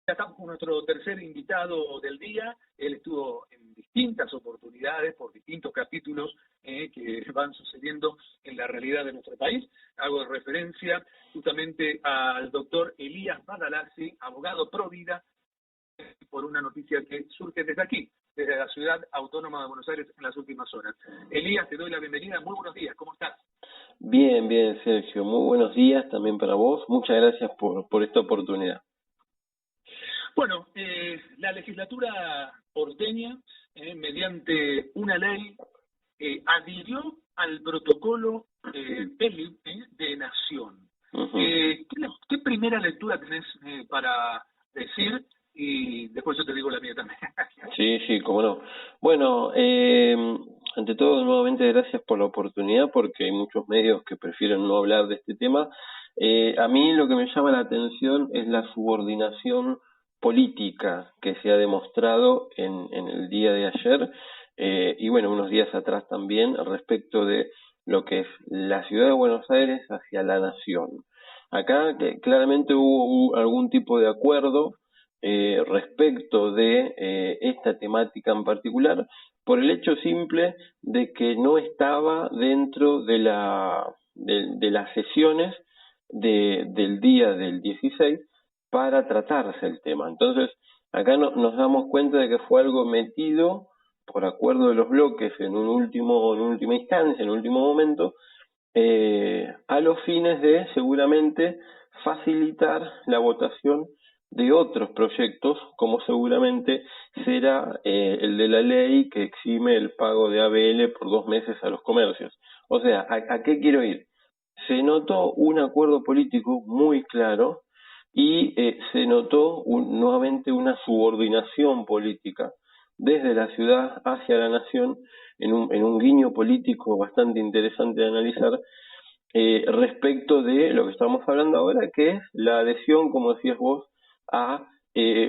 Ya estamos con nuestro tercer invitado del día. Él estuvo en distintas oportunidades por distintos capítulos que van sucediendo en la realidad de nuestro país. Hago referencia justamente al doctor Elías Badalasi, abogado pro vida, por una noticia que surge desde aquí, desde la ciudad autónoma de Buenos Aires en las últimas horas. Elías, te doy la bienvenida. Muy buenos días. ¿Cómo estás? Bien, bien, Sergio. Muy buenos días también para vos. Muchas gracias por esta oportunidad. Bueno, la legislatura porteña, mediante una ley, adhirió al protocolo de Nación. ¿Qué primera lectura tenés para decir? Y después yo te digo la mía también. Sí, cómo no. Bueno, ante todo, nuevamente gracias por la oportunidad, porque hay muchos medios que prefieren no hablar de este tema. A mí lo que me llama la atención es la subordinación política que se ha demostrado en el día de ayer, y bueno, unos días atrás también, respecto de lo que es la ciudad de Buenos Aires hacia la nación. Acá claramente hubo algún tipo de acuerdo respecto de esta temática en particular, por el hecho simple de que no estaba dentro de las sesiones del día del 16 para tratarse el tema. Entonces, acá nos damos cuenta de que fue algo metido por acuerdo de los bloques en última instancia, en un último momento, a los fines de seguramente facilitar la votación de otros proyectos, como seguramente será el de la ley que exime el pago de ABL por 2 meses a los comercios. O sea, ¿a qué quiero ir? Se notó un acuerdo político muy claro y se notó nuevamente una subordinación política desde la ciudad hacia la nación, en un guiño político bastante interesante de analizar, respecto de lo que estamos hablando ahora, que es la adhesión, como decías vos, a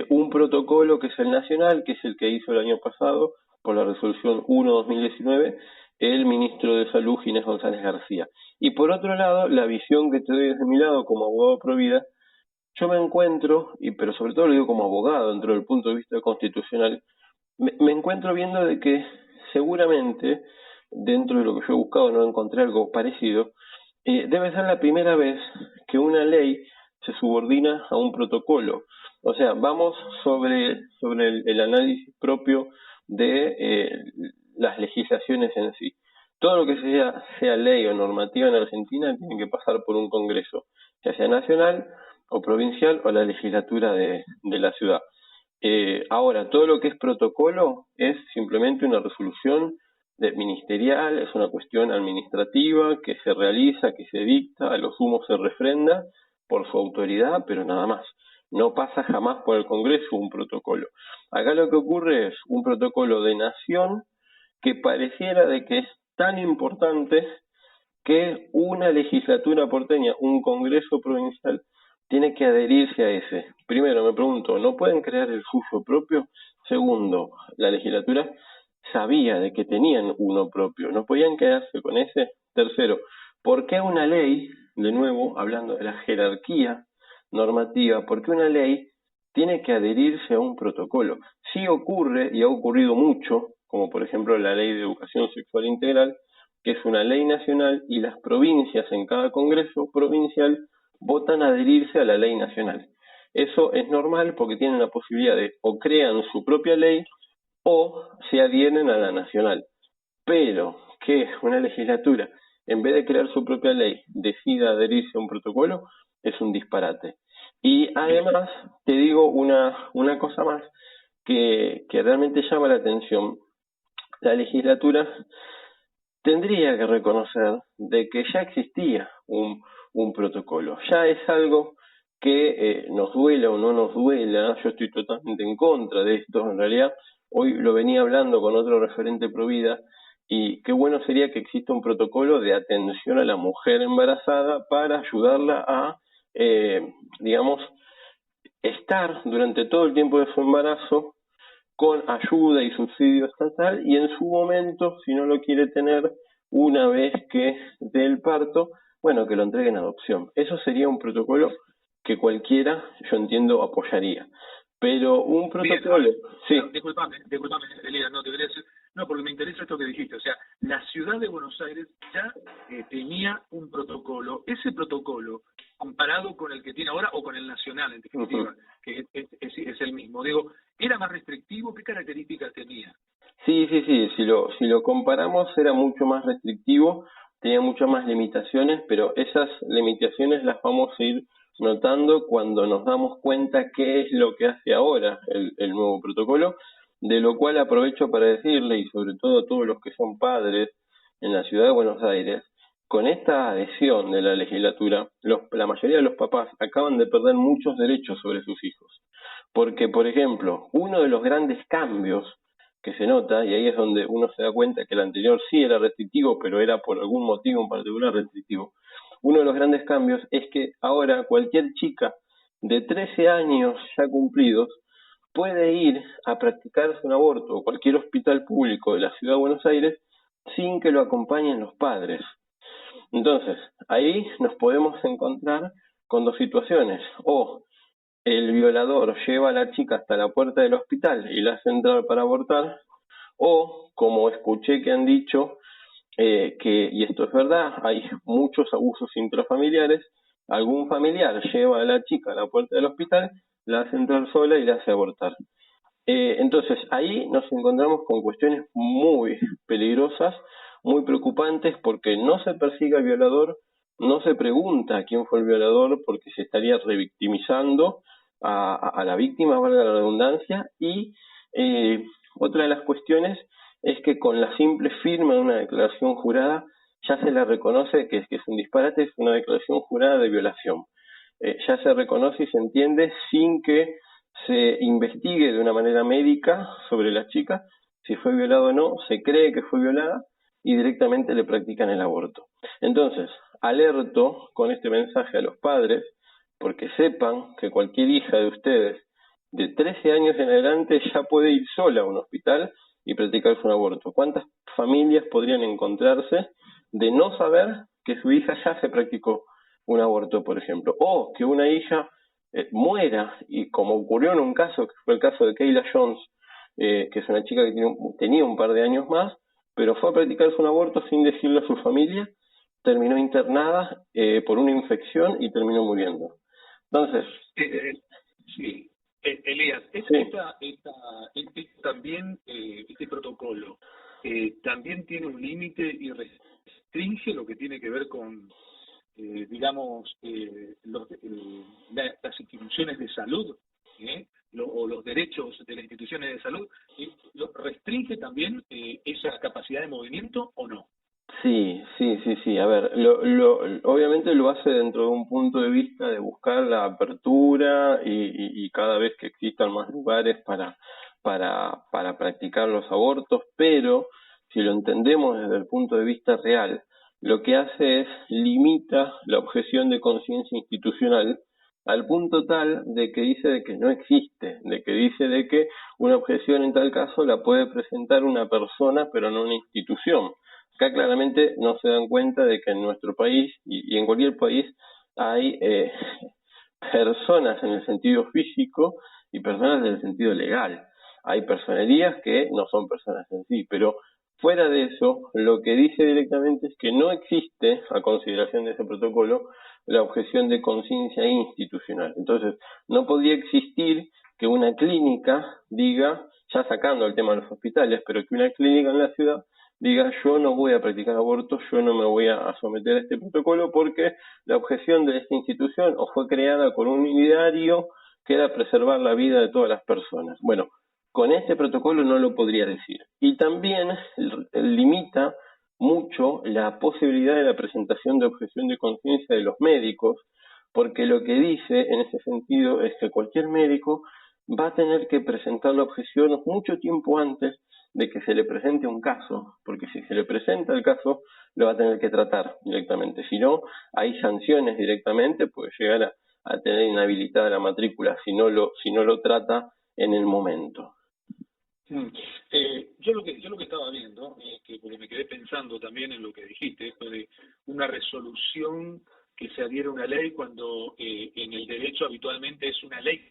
un protocolo que es el nacional, que es el que hizo el año pasado por la resolución 1/2019 el ministro de Salud, Ginés González García. Y por otro lado, la visión que te doy desde mi lado como abogado pro vida, yo me encuentro, pero sobre todo lo digo como abogado dentro del punto de vista constitucional, me encuentro viendo de que seguramente, dentro de lo que yo he buscado, no encontré algo parecido. Debe ser la primera vez que una ley se subordina a un protocolo. O sea, vamos sobre el análisis propio de las legislaciones en sí. Todo lo que sea ley o normativa en Argentina tiene que pasar por un congreso, ya sea nacional o provincial o la legislatura de la ciudad. Ahora, todo lo que es protocolo es simplemente una resolución ministerial, es una cuestión administrativa que se realiza, que se dicta, a lo sumo se refrenda por su autoridad, pero nada más. No pasa jamás por el Congreso un protocolo. Acá lo que ocurre es un protocolo de nación que pareciera de que es tan importante que una legislatura porteña, un Congreso provincial, tiene que adherirse a ese. Primero, me pregunto, ¿no pueden crear el suyo propio? Segundo, la legislatura sabía de que tenían uno propio, ¿no podían quedarse con ese? Tercero, ¿por qué una ley, de nuevo, hablando de la jerarquía normativa, por qué una ley tiene que adherirse a un protocolo? Sí ocurre, y ha ocurrido mucho, como por ejemplo la Ley de Educación Sexual Integral, que es una ley nacional y las provincias en cada congreso provincial votan adherirse a la ley nacional. Eso es normal porque tienen la posibilidad de o crean su propia ley o se adhieren a la nacional. Pero que una legislatura, en vez de crear su propia ley, decida adherirse a un protocolo, es un disparate. Y además, te digo una cosa más que realmente llama la atención. La legislatura tendría que reconocer de que ya existía un protocolo. Ya es algo que nos duela o no nos duela. Yo estoy totalmente en contra de esto. En realidad, hoy lo venía hablando con otro referente pro vida, y qué bueno sería que exista un protocolo de atención a la mujer embarazada para ayudarla a, digamos, estar durante todo el tiempo de su embarazo con ayuda y subsidio estatal, y en su momento, si no lo quiere tener una vez que dé el parto, bueno, que lo entreguen en adopción. Eso sería un protocolo que cualquiera, yo entiendo, apoyaría. Pero un Bien, a protocolo, ver, sí. disculpame, Elías, no, te quería decir, no, porque me interesa esto que dijiste, o sea, la ciudad de Buenos Aires ya tenía un protocolo, ese protocolo, comparado con el que tiene ahora, o con el nacional, en Ujú. definitiva, que es el mismo, digo, ¿era más restrictivo? ¿Qué características tenía? Sí, sí, sí, si lo comparamos era mucho más restrictivo, tenía muchas más limitaciones, pero esas limitaciones las vamos a ir notando cuando nos damos cuenta qué es lo que hace ahora el nuevo protocolo, de lo cual aprovecho para decirle, y sobre todo a todos los que son padres en la ciudad de Buenos Aires, con esta adhesión de la legislatura, la mayoría de los papás acaban de perder muchos derechos sobre sus hijos. Porque, por ejemplo, uno de los grandes cambios que se nota, y ahí es donde uno se da cuenta que el anterior sí era restrictivo, pero era por algún motivo en particular restrictivo. Uno de los grandes cambios es que ahora cualquier chica de 13 años ya cumplidos puede ir a practicarse un aborto a cualquier hospital público de la ciudad de Buenos Aires sin que lo acompañen los padres. Entonces, ahí nos podemos encontrar con dos situaciones. O el violador lleva a la chica hasta la puerta del hospital y la hace entrar para abortar, o como escuché que han dicho, y esto es verdad, hay muchos abusos intrafamiliares, algún familiar lleva a la chica a la puerta del hospital, la hace entrar sola y la hace abortar. Entonces, ahí nos encontramos con cuestiones muy peligrosas, muy preocupantes, porque no se persigue al violador, no se pregunta quién fue el violador, porque se estaría revictimizando a la víctima, valga la redundancia, y eh, otra de las cuestiones es que con la simple firma de una declaración jurada ya se le reconoce que es un disparate, es una declaración jurada de violación. Ya se reconoce y se entiende sin que se investigue de una manera médica sobre la chica si fue violada o no, se cree que fue violada y directamente le practican el aborto. Entonces, alerto con este mensaje a los padres, porque sepan que cualquier hija de ustedes de 13 años en adelante ya puede ir sola a un hospital y practicarse un aborto. ¿Cuántas familias podrían encontrarse de no saber que su hija ya se practicó un aborto, por ejemplo? O que una hija muera, y como ocurrió en un caso, que fue el caso de Kayla Jones, que es una chica que tenía un par de años más, pero fue a practicarse un aborto sin decirle a su familia, terminó internada por una infección y terminó muriendo. Entonces, Sí, Elías, sí, también, este protocolo, también tiene un límite y restringe lo que tiene que ver con, digamos, las instituciones de salud, o los derechos de las instituciones de salud, ¿lo restringe también esa capacidad de movimiento o no? sí, sí, sí, sí. A ver, obviamente lo hace dentro de un punto de vista de buscar la apertura y cada vez que existan más lugares para practicar los abortos, pero si lo entendemos desde el punto de vista real, lo que hace es limita la objeción de conciencia institucional al punto tal de que dice de que no existe, de que dice de que una objeción en tal caso la puede presentar una persona pero no una institución. Acá claramente no se dan cuenta de que en nuestro país y en cualquier país hay personas en el sentido físico y personas en el sentido legal. Hay personerías que no son personas en sí, pero fuera de eso, lo que dice directamente es que no existe, a consideración de ese protocolo, la objeción de conciencia institucional. Entonces, no podría existir que una clínica diga, ya sacando el tema de los hospitales, pero que una clínica en la ciudad diga yo no voy a practicar aborto, yo no me voy a someter a este protocolo porque la objeción de esta institución o fue creada con un ideario que era preservar la vida de todas las personas. Bueno, con este protocolo no lo podría decir. Y también limita mucho la posibilidad de la presentación de objeción de conciencia de los médicos, porque lo que dice en ese sentido es que cualquier médico va a tener que presentar la objeción mucho tiempo antes de que se le presente un caso, porque si se le presenta el caso, lo va a tener que tratar directamente. Si no, hay sanciones directamente, puede llegar a tener inhabilitada la matrícula si no lo trata en el momento. Mm. Yo lo que estaba viendo, que porque me quedé pensando también en lo que dijiste, esto de una resolución que se adhiera a una ley cuando en el derecho habitualmente es una ley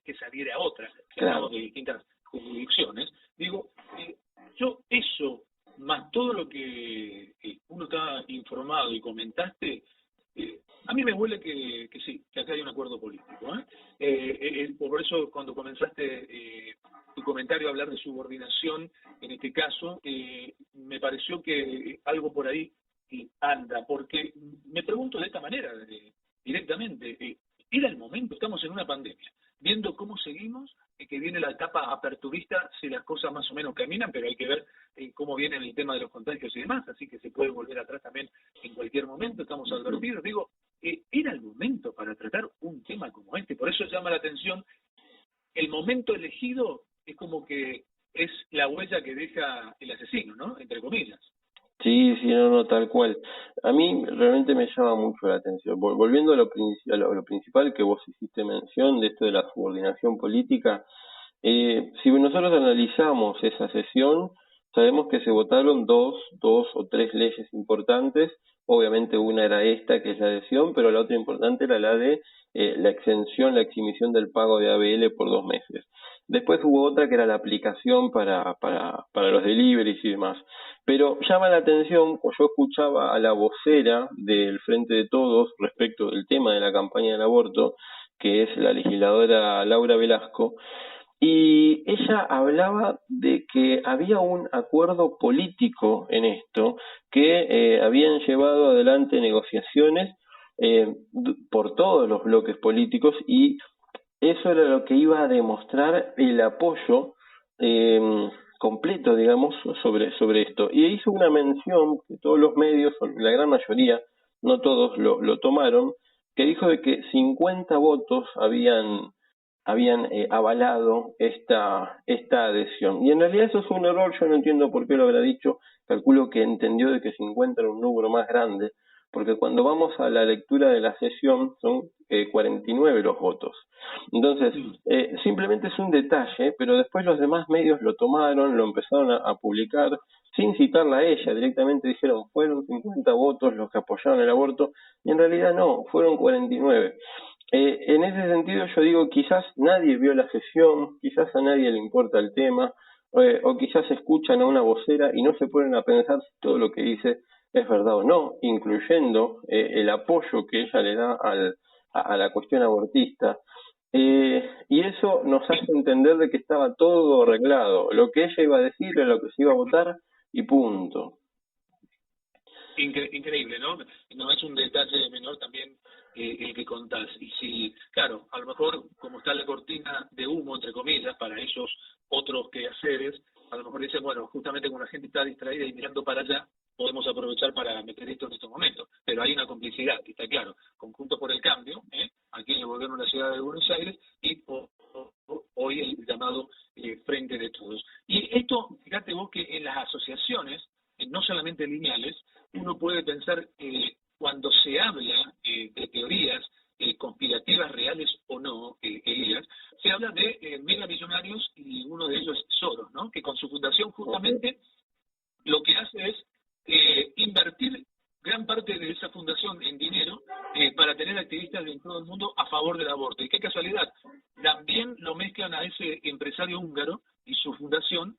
que saliera otra, que Claro. hablamos de distintas jurisdicciones. Digo, yo eso, más todo lo que uno está informado y comentaste, a mí me huele que sí, que acá hay un acuerdo político. Por eso cuando comenzaste tu comentario a hablar de subordinación, en este caso, me pareció que algo por ahí anda, porque me pregunto de esta manera, directamente, era el momento, estamos en una pandemia, viendo cómo seguimos, que viene la etapa aperturista, si las cosas más o menos caminan, pero hay que ver cómo viene el tema de los contagios y demás, así que se puede volver atrás también en cualquier momento, estamos advertidos. Digo, era el momento para tratar un tema como este, por eso llama la atención, el momento elegido es como que es la huella que deja el asesino, ¿no? Entre comillas. Sí, sí, no, no, tal cual. A mí realmente me llama mucho la atención. Volviendo a lo principal que vos hiciste mención de esto de la subordinación política, si nosotros analizamos esa sesión, sabemos que se votaron dos o tres leyes importantes. Obviamente una era esta, que es la adhesión, pero la otra importante era la de la exhibición del pago de ABL por 2 meses. Después hubo otra que era la aplicación para los deliveries y demás. Pero llama la atención, pues yo escuchaba a la vocera del Frente de Todos respecto del tema de la campaña del aborto, que es la legisladora Laura Velasco, y ella hablaba de que había un acuerdo político en esto, que habían llevado adelante negociaciones por todos los bloques políticos, y eso era lo que iba a demostrar el apoyo completo, digamos, sobre esto. Y hizo una mención que todos los medios, la gran mayoría, no todos, lo tomaron, que dijo de que 50 votos habían avalado esta adhesión. Y en realidad eso es un error, yo no entiendo por qué lo habrá dicho, calculo que entendió de que 50 era un número más grande, porque cuando vamos a la lectura de la sesión son 49 los votos. Entonces, simplemente es un detalle, pero después los demás medios lo tomaron, lo empezaron a publicar, sin citarla a ella, directamente dijeron fueron 50 votos los que apoyaron el aborto, y en realidad no, fueron 49. En ese sentido yo digo, quizás nadie vio la sesión, quizás a nadie le importa el tema, o quizás escuchan a una vocera y no se ponen a pensar si todo lo que dice es verdad o no, incluyendo el apoyo que ella le da a la cuestión abortista. Y eso nos hace entender de que estaba todo arreglado, lo que ella iba a decir era lo que se iba a votar y punto. Increíble, ¿no? No es un detalle menor también el que contás. Y si, claro, a lo mejor como está la cortina de humo, entre comillas, para esos otros quehaceres, a lo mejor dicen, bueno, justamente cuando la gente está distraída y mirando para allá, podemos aprovechar para meter esto en estos momentos. Pero hay una complicidad, está claro, conjunto por el cambio, aquí en el gobierno de la ciudad de Buenos Aires y hoy el llamado Frente de Todos. Y esto, fíjate vos que en las asociaciones, no solamente lineales, uno puede pensar cuando se habla de teorías conspirativas reales o no, Elías, se habla de megamillonarios y uno de ellos es Soros, ¿no? Que con su fundación justamente lo que hace es invertir gran parte de esa fundación en dinero para tener activistas de todo el mundo a favor del aborto. Y qué casualidad, también lo mezclan a ese empresario húngaro y su fundación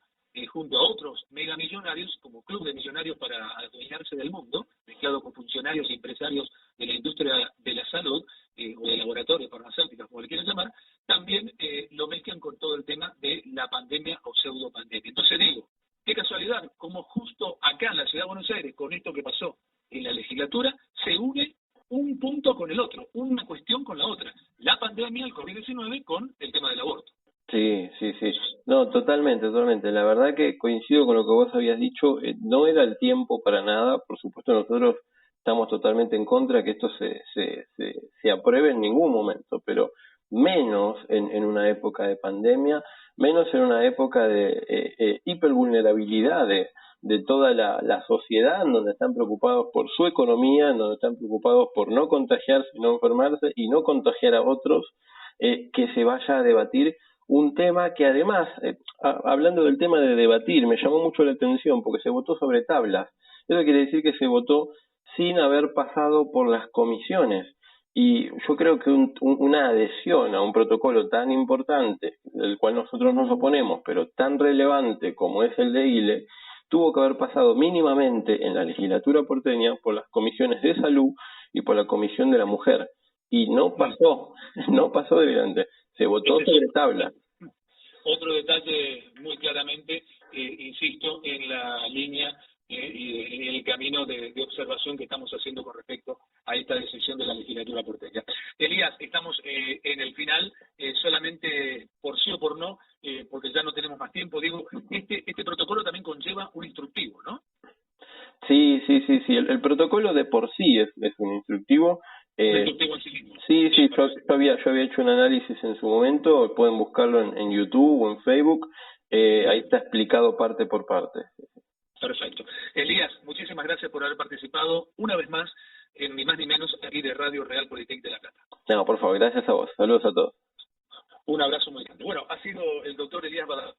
junto a otros megamillonarios como Club de Millonarios para adueñarse del mundo, mezclado con funcionarios y empresarios de la industria de la salud o de laboratorios farmacéuticos, como le quieran llamar, también lo mezclan con todo el tema de la pandemia o pseudopandemia. Entonces digo, qué casualidad, como justo acá en la ciudad de Buenos Aires, con esto que pasó en la legislatura, se une un punto con el otro, una cuestión con la otra, la pandemia, el COVID-19 con el tema del aborto. Sí, sí, sí. No, totalmente, totalmente. La verdad que coincido con lo que vos habías dicho. No era el tiempo para nada. Por supuesto, nosotros estamos totalmente en contra de que esto se apruebe en ningún momento, pero menos en una época de pandemia, menos en una época de hipervulnerabilidad de toda la sociedad, en donde están preocupados por su economía, en donde están preocupados por no contagiarse y no enfermarse y no contagiar a otros, que se vaya a debatir un tema que además, hablando del tema de debatir, me llamó mucho la atención porque se votó sobre tablas. Eso quiere decir que se votó sin haber pasado por las comisiones. Y yo creo que una adhesión a un protocolo tan importante, del cual nosotros nos oponemos, pero tan relevante como es el de ILE, tuvo que haber pasado mínimamente en la legislatura porteña por las comisiones de salud y por la comisión de la mujer. Y no pasó, no pasó delante, se votó sobre tabla. Otro detalle muy claramente, insisto, en la línea y en el camino de observación que estamos haciendo con respecto a esta decisión de la legislatura porteña. Elías, estamos en el final, solamente por sí o por no, porque ya no tenemos más tiempo. Digo, este protocolo también conlleva un instructivo, ¿no? Sí. El protocolo de por sí es un instructivo. Sí, yo había hecho un análisis en su momento, pueden buscarlo en YouTube o en Facebook, ahí está explicado parte por parte. Perfecto. Elías, muchísimas gracias por haber participado una vez más en ni más ni menos aquí de Radio Real Politécnica de La Plata. No, por favor, gracias a vos. Saludos a todos. Un abrazo muy grande. Bueno, ha sido el doctor Elías Badajoz.